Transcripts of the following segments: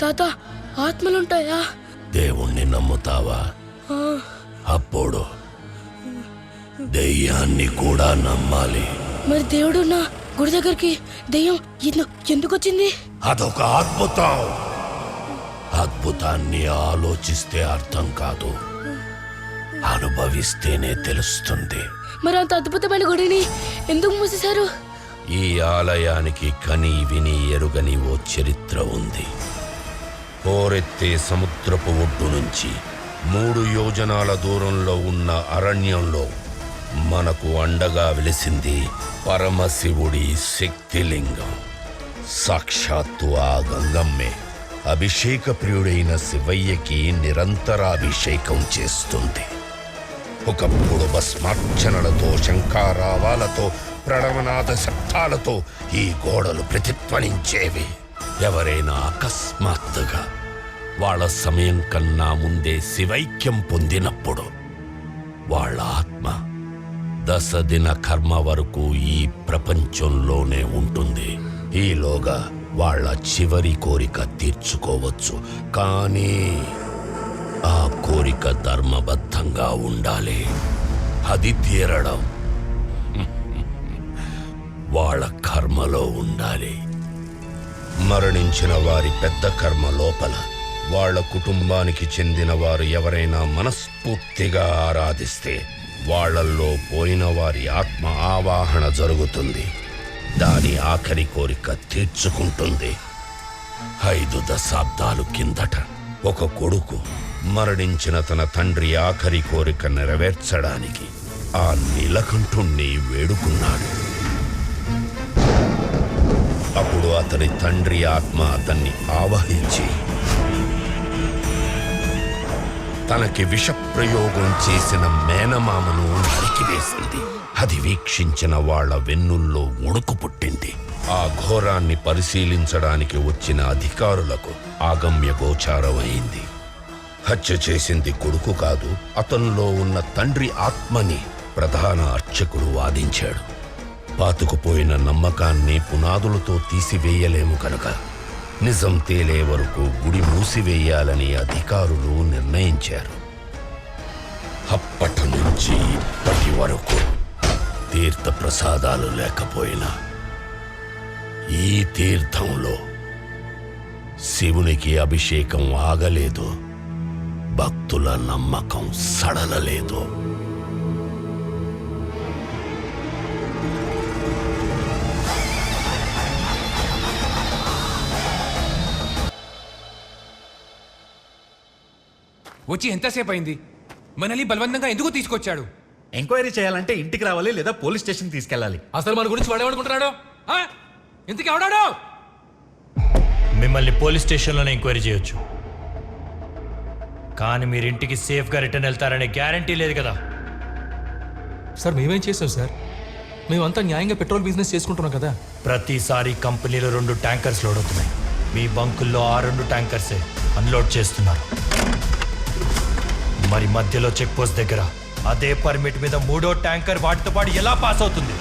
తాత, ఆత్మలుంటాయా? దేవుణ్ణి నమ్ముతావా? అప్పుడు దెయ్యాన్ని కూడా నమ్మాలి. మరి దేవుడు నా గుడి దగ్గరికి దెయ్యం ఎందుకు వచ్చింది? అదొక అద్భుతం. అద్భుతాన్ని ఆలోచిస్తే అర్థం కాదు, అనుభవిస్తేనే తెలుస్తుంది. మరి అంత అద్భుతమైన గుడిని ఎందుకు మూసేశారు? ఈ ఆలయానికి కని విని ఎరుగని ఓ చరిత్ర ఉంది. హోరెత్తే సముద్రపు ఒడ్డు నుంచి 3 యోజనాల దూరంలో ఉన్న అరణ్యంలో మనకు అండగా వెలిసింది పరమశివుడి శక్తిలింగం. సాక్షాత్తు ఆ గంగమ్మే అభిషేక ప్రియుడైన శివయ్యకి నిరంతరాభిషేకం చేస్తుంది. ఒకప్పుడు భస్మార్చనలతో, శంఖారావాలతో, ప్రణవనాద శబ్దాలతో ఈ గోడలు ప్రతిధ్వనించేవి. ఎవరైనా అకస్మాత్తుగా వాళ్ళ సమయం కన్నా ముందే శివైక్యం పొందినప్పుడు వాళ్ళ ఆత్మ 10 దిన కర్మ వరకు ఈ ప్రపంచంలోనే ఉంటుంది. ఈలోగా వాళ్ళ చివరి కోరిక తీర్చుకోవచ్చు. కానీ ఆ కోరిక ధర్మబద్ధంగా ఉండాలి. అది తీరడం వాళ్ళ కర్మలో ఉండాలి. మరణించిన వారి పెద్ద కర్మ లోపల వాళ్ళ కుటుంబానికి చెందిన వారు ఎవరైనా మనస్ఫూర్తిగా ఆరాధిస్తే వాళ్ళల్లో పోయిన వారి ఆత్మ ఆవాహన జరుగుతుంది. దాని ఆఖరి కోరిక తీర్చుకుంటుంది. 5 దశాబ్దాలు కిందట ఒక కొడుకు మరణించిన తన తండ్రి ఆఖరి కోరిక నెరవేర్చడానికి ఆ నీలకంఠుణ్ణి వేడుకున్నాడు. అప్పుడు అతని తండ్రి ఆత్మ అతన్ని ఆవహించి తనకి విషప్రయోగం చేసిన మేనమామను నరికివేసింది. అది వీక్షించిన వాళ్ల వెన్నుల్లో వణుకు పుట్టింది. ఆ ఘోరాన్ని పరిశీలించడానికి వచ్చిన అధికారులకు ఆగమ్య గోచారమైంది. హత్య చేసింది కొడుకు కాదు, అతనిలో ఉన్న తండ్రి ఆత్మని ప్రధాన అర్చకుడు వాదించాడు. పాతుకుపోయిన నమ్మకాన్ని పునాదులతో తీసివేయలేము కనుక నిజం తేలే వరకు గుడి మూసివేయాలని అధికారులు నిర్ణయించారు. అప్పటి నుంచి ఇప్పటి వరకు తీర్థ ప్రసాదాలు లేకపోయినా ఈ తీర్థంలో శివునికి అభిషేకం ఆగలేదు, భక్తుల నమ్మకం సడలలేదు. వచ్చి ఎంతసేపు అయింది? మనల్ని బలవంతంగా ఎందుకు తీసుకొచ్చాడు? ఎంక్వైరీ చేయాలంటే ఇంటికి రావాలి లేదా పోలీస్ స్టేషన్ తీసుకెళ్ళాలి. అసలు మన గురించి వాడేమనుకుంటున్నాడు? ఎందుకు ఎవడాడు? మిమ్మల్ని పోలీస్ స్టేషన్లోనే ఎంక్వైరీ చేయొచ్చు, కానీ మీరు ఇంటికి సేఫ్గా రిటర్న్ వెళ్తారనే గ్యారంటీ లేదు కదా. సార్ మేమేం చేసాం సార్? మేమంతా న్యాయంగా పెట్రోల్ బిజినెస్ చేసుకుంటున్నాం కదా. ప్రతిసారి కంపెనీలో 2 ట్యాంకర్స్ లోడ్ అవుతున్నాయి. మీ బంకుల్లో ఆ 2 ట్యాంకర్సే అన్లోడ్ చేస్తున్నారు. మరి మధ్యలో చెక్ పోస్ట్ దగ్గర అదే పర్మిట్ మీద 3వ ట్యాంకర్ వాటితో పాటు ఎలా పాస్ అవుతుంది?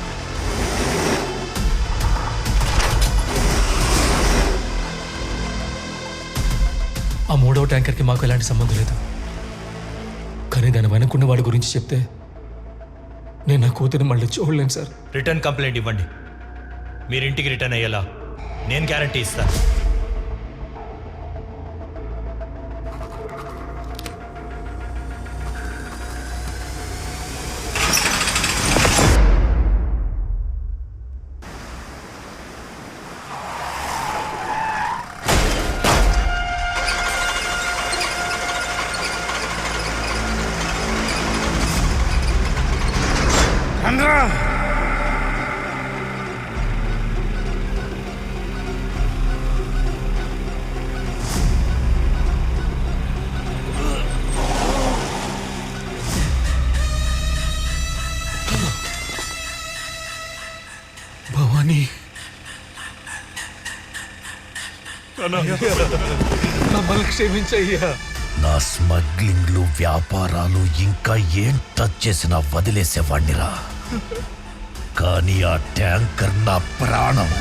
ఆ 3వ ట్యాంకర్కి మాకు ఎలాంటి సంబంధం లేదు. కానీ దాని వెనకున్న వాడి గురించి చెప్తే నేను నా కూతురు మళ్ళీ చూడలేను సార్. రిటర్న్ కంప్లైంట్ ఇవ్వండి. మీరింటికి రిటర్న్ అయ్యేలా నేను గ్యారంటీ ఇస్తాను. భవానీ, మమ్మల్ని క్షమించయ్యా. నా స్మగ్లింగ్లు, వ్యాపారాలు ఇంకా ఏం టచ్ చేసినా వదిలేసేవాణ్ణిరా. కానీ ఆ ట్యాంకర్ నా ప్రాణం.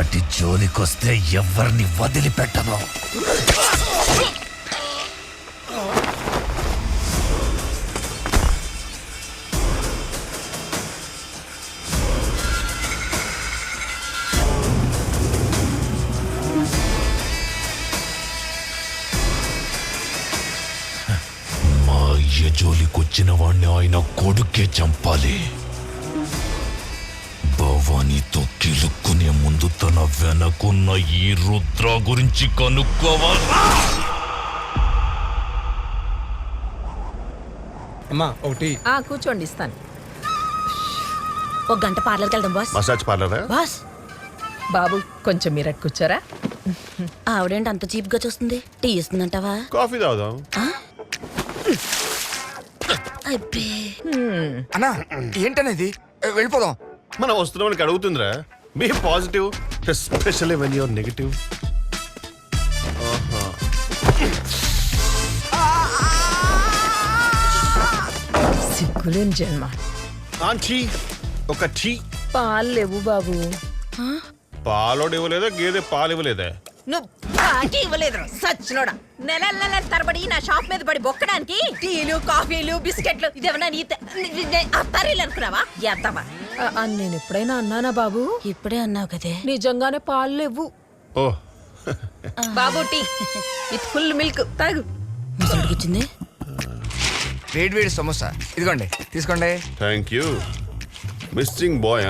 వాటి జోలికొస్తే ఎవరిని వదిలిపెట్టను. మా అయ్య జోలికొచ్చిన వాడిని ఆయన కొడుకే చంపాలి. భవానీతో కిలుక్కునే ముందు తన వెనకున్న ఈ రుద్ర గురించి కనుక్కోవాలా? అమ్మా ఒకటి. కూర్చోండి, ఇస్తాను. ఒక గంట పార్లర్కి వెళ్దాం బాస్. మసాజ్ పార్లరా? బాస్ బాబు కొంచెం మీరు అటు కూర్చోరా. ఆవిడేంటి అంత చీప్ గా చూస్తుంది? టీ ఇస్తుందంటావా? కాఫీ తాగుదాం. అబ్బే అన్నా ఏంటనేది, వెళ్ళిపోదాం. మనం వస్తున్నామని అడుగుతుందిరా. Be positive, especially when your negative. సిగ్గులేని జన్మ. ఆంటీ ఒక టీ. పాలు లేవు బాబు. పాలోడు ఇవ్వలేదా, గేదె పాలు ఇవ్వలేదా? నువ్వు పాటి ఇవ్వలేదు సచ్చినోడా. నెల తరబడి నా షాప్ మీద పడి బొక్కడానికి టీలు కాఫీలు బిస్కెట్లు ఇదేమన్నా అత్తారీలు అనుకున్నావా? ఎత్తవా నేను ఎప్పుడైనా అన్నానా బాబు? ఇప్పుడే అన్నావు కదే. నిజంగానే పాలు లేవు. ఓ బాబు టీ విత్ ఫుల్ మిల్క్ తాగు. ముసడికిచ్చింది. వేడి వేడి సమోసా ఇదిగోండి, తీసుకోండి. Thank you. Missing boy.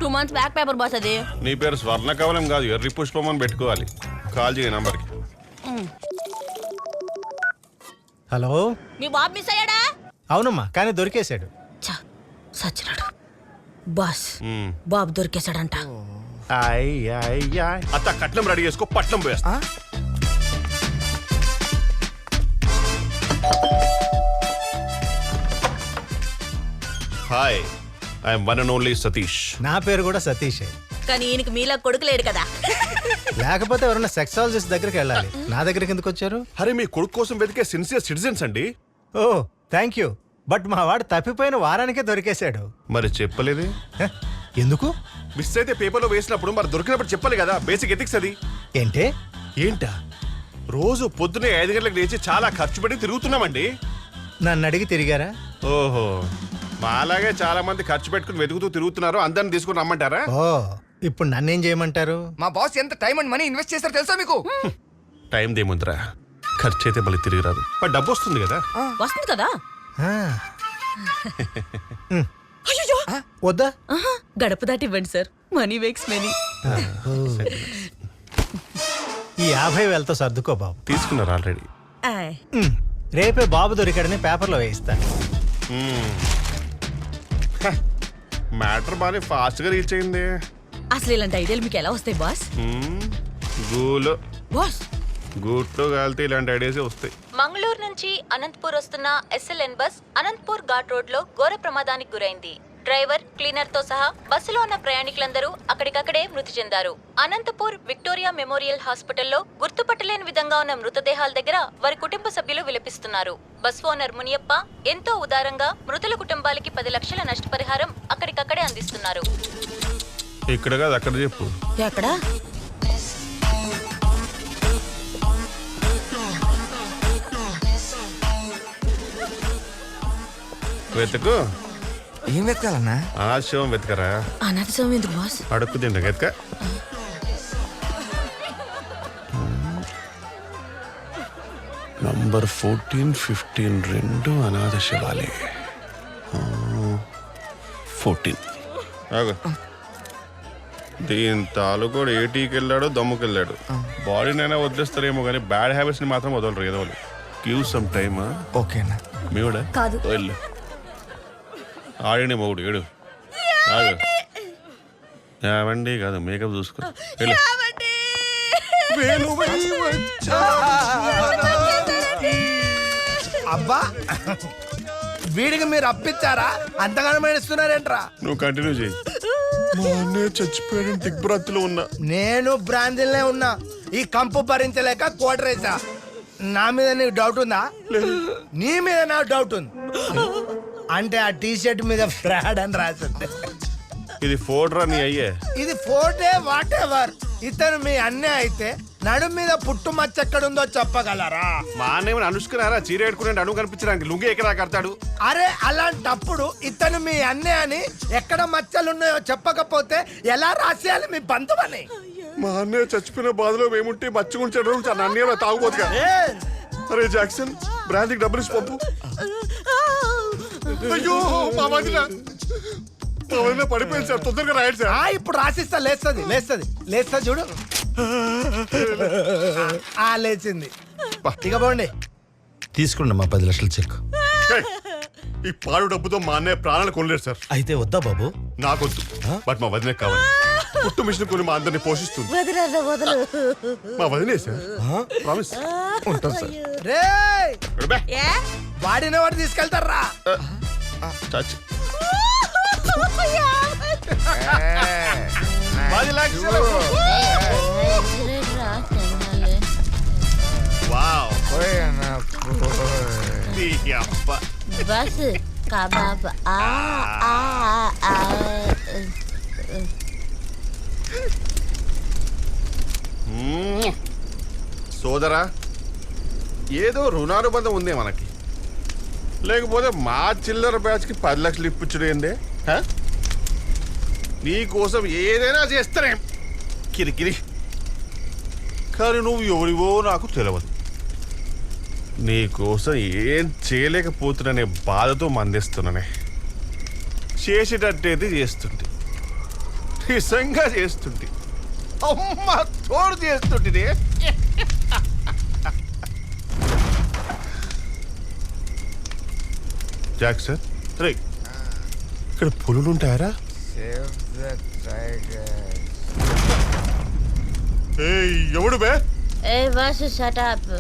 2 months back paper boss అది. నీ పేరు స్వర్ణ కవలం కాదు, ఎర్రి పుష్పం అని పెట్టుకోవాలి. కాల్ చేయ నంబర్కి. హలో, మీ బాబు మిస్ అయ్యాడా? అవునమ్మా, కానీ దొరికేశాడు. ఛ, సచ్చినాడు. బాస్ బాబు దొరికేశాడంట. అత్త కట్నం రెడీ చేసుకో, పట్నం పోయేస్తా. Hi, I'm one and only Satish. నా పేరు కూడా సతీషే. కానీ ఈయనకి మీలా కొడుకు లేడు కదా. లేకపోతే ఎవరన్నా సెక్సాలజిస్ట్ దగ్గరికి వెళ్ళాలి. నా దగ్గరికి ఎందుకు వచ్చారు? అరే మీ కొడుకు కోసం వెతికే సిన్సియర్ సిటిజన్స్ అండి. ఓ థ్యాంక్ యూ. బట్ మా వాడు తప్పిపోయిన వారానికే దొరికేశాడు. మరి చెప్పలేదే? హ, ఎందుకు? మిస్ అయితే పేపర్లో వేసినప్పుడు మరి దొరికినప్పుడు చెప్పాలి కదా. బేసిక్ ఎథిక్స్ అది. ఏంటే? ఏంటా? రోజు పొద్దునే 5 గంటలకు లేచి చాలా ఖర్చు పెట్టి తిరుగుతున్నామండి. నన్ను అడిగి తిరిగారా? ఓహో, మాలాగే చాలా మంది ఖర్చు పెట్టుకుని వెతుకుతూ తిరుగుతున్నారు. అందరిని తీసుకుని రమ్మంటారా? ఓ, ఇప్పుడు నన్నేం చేయమంటారు? మా బాస్ ఎంత టైం అండ్ మనీ ఇన్వెస్ట్ చేస్తారో తెలుసా మీకు? టైం దేముందిరా, ఖర్చు అయితే మళ్ళీ తిరిగి రాదు. బట్ డబ్బు వస్తుంది కదా. వస్తుంది కదా. ఆ. వద్దా? గడప దాటి ఇవ్వండి సార్. Money wakes money. ఈ 50,000తో సర్దుకో బాబు. తీసుకున్నారు ఆల్రెడీ. రేపే బాబు దొరికాడని పేపర్లో వేయిస్తాను. మ్యాటర్ బాగా ఫాస్ట్ గా రీచ్ అయింది. అసలు ఇలాంటి ఐడియాలు మీకు ఎలా వస్తాయి బాస్? గూలో బాస్ గూట్లో కాలితే ఇలాంటి ఐడియాస్ వస్తాయి. మంగళూరు నుంచి అనంతపూర్ వస్తున్న SLN bus Anantapur ghat road లో ఘోర ప్రమాదానికి గురైంది. డ్రైవర్, క్లీనర్ తో సహా బస్సులో ఉన్న ప్రయాణికులందరూ అక్కడికక్కడే మృతి చెందారు. అనంతపూర్ విక్టోరియా మెమోరియల్ హాస్పిటల్లో గుర్తుపట్టలేని విధంగా ఉన్న మృతదేహాల దగ్గర వారి కుటుంబ సభ్యులు విలపిస్తున్నారు. బస్ ఓనర్ మునియప్ప ఎంతో ఉదారంగా మృతుల కుటుంబాలకి 10 లక్షల నష్టపరిహారం అక్కడికక్కడే అందిస్తున్నారు. ఇక్కడ కాదు, అక్కడ చెప్పు. ఎక్కడ? వెతుకు. ఏం వెతకాలన్నా? ఆశయం వెతకరా. అనాథ స్వామి ఎందుకు బాస్? అడుక్కు తింటా వెతక. నంబర్ 14, 15 రెండు అనాథ శివాలే. 14 దీని తాలూకోడు ఏటీకి వెళ్ళాడు, దమ్ముకి వెళ్ళాడు. బాడీనైనా వదిలేస్తారేమో కానీ బ్యాడ్ హ్యాబిట్స్ ని మాత్రం వదలరు. ఏదో గివ్ సమ్ టైమ్. ఓకేనా? మీవుడా కాదు, వెళ్ళు. ఆడిని మొగుడు ఏడు. ఏమండి కాదు, మేకప్ చూసుకో. అబ్బా, వీడికి మీరు అప్పించారా? అంతగానో మేడుస్తున్నారేంట్రా? నువ్వు కంటిన్యూ చేయి. మా అన్నయ్య చచ్చిపోయాడు, దిగ్భ్రాంతిలో ఉన్నా. నేను బ్రాంతిలోనే ఉన్నా. ఈ కంపు భరించలేక కోటరేసా. నా మీద నీకు డౌట్ ఉందా? నీ మీద నాకు డౌట్ ఉంది. అంటే ఆ టీ షర్ట్ మీద ఫ్రాడ్ అని రాసింది. ఇది ఫోడ్రా నీ అయ్యే. ఇది 4 వాట్ ఎవర్. ఇతను మీ అన్నే అయితే నడుము మీద పుట్టు మచ్చ ఎక్కడుందో చెప్పగలరా? మా అన్నేమని అనుష్కున్నారా? చీర పెట్టుకునే అడుగు కనిపించడానికి లుంగి ఎక్కడ కడతాడు? అరే అలాంటప్పుడు ఇతను మీ అన్నే అని ఎక్కడ మచ్చలున్నాయో చెప్పకపోతే ఎలా రాసేయాలి మీ బంధువని? మా అన్నయ్య చచ్చిపోయిన బాధలో మేముంటే మచ్చుకుంటాడు అన్నయ్య తాగుపోతుగా. అరే జాక్సన్, బ్రాంతికి డబ్బులు ఇచ్చి పంపు. అయ్యో మా వదిన పడిపోయింది సార్, తొందరగా రాయండి సార్. ఇప్పుడు రాసిస్తా, లేస్తా చూడు. లేచింది. ఇక పోండి. తీసుకోండి మా 10 లక్షల చెక్. ఈ పాడు డబ్బుతో మా అన్నయ్య ప్రాణాలు కొనలేరు సార్. అయితే వద్దా బాబు? నాకొద్దు, బట్ మా వదిన కావాలి. పుట్టు మిషన్ కొని మా అందరిని పోషిస్తుంది. మా వదినే సార్, ప్రామిస్. ఉంటాను సార్. రే వాడిన వాడు తీసుకెళ్తారా? టచ్. 10 లక్షలు. వావ్. Bus kebab. సోదరా, ఏదో రుణానుబంధం ఉందే మనకి. లేకపోతే మా చిల్లర బ్యాచ్కి 10 లక్షలు ఇప్పించడం ఏందే? నీ కోసం ఏదైనా చేస్తానేం కిరికిరి. కానీ నువ్వు ఎవరివో నాకు తెలియదు. నీ కోసం ఏం చేయలేకపోతున్నానే బాధతో మందిస్తున్నానే. చేసేటట్టేది చేస్తుంటే, నిజంగా చేస్తుంటే, అమ్మ తోడు చేస్తుంటే. జాక్సన్, రే ఇక్కడ పులులు ఉంటాయరా? ఎవడు బే? ఏ బస్ షట్ అప్.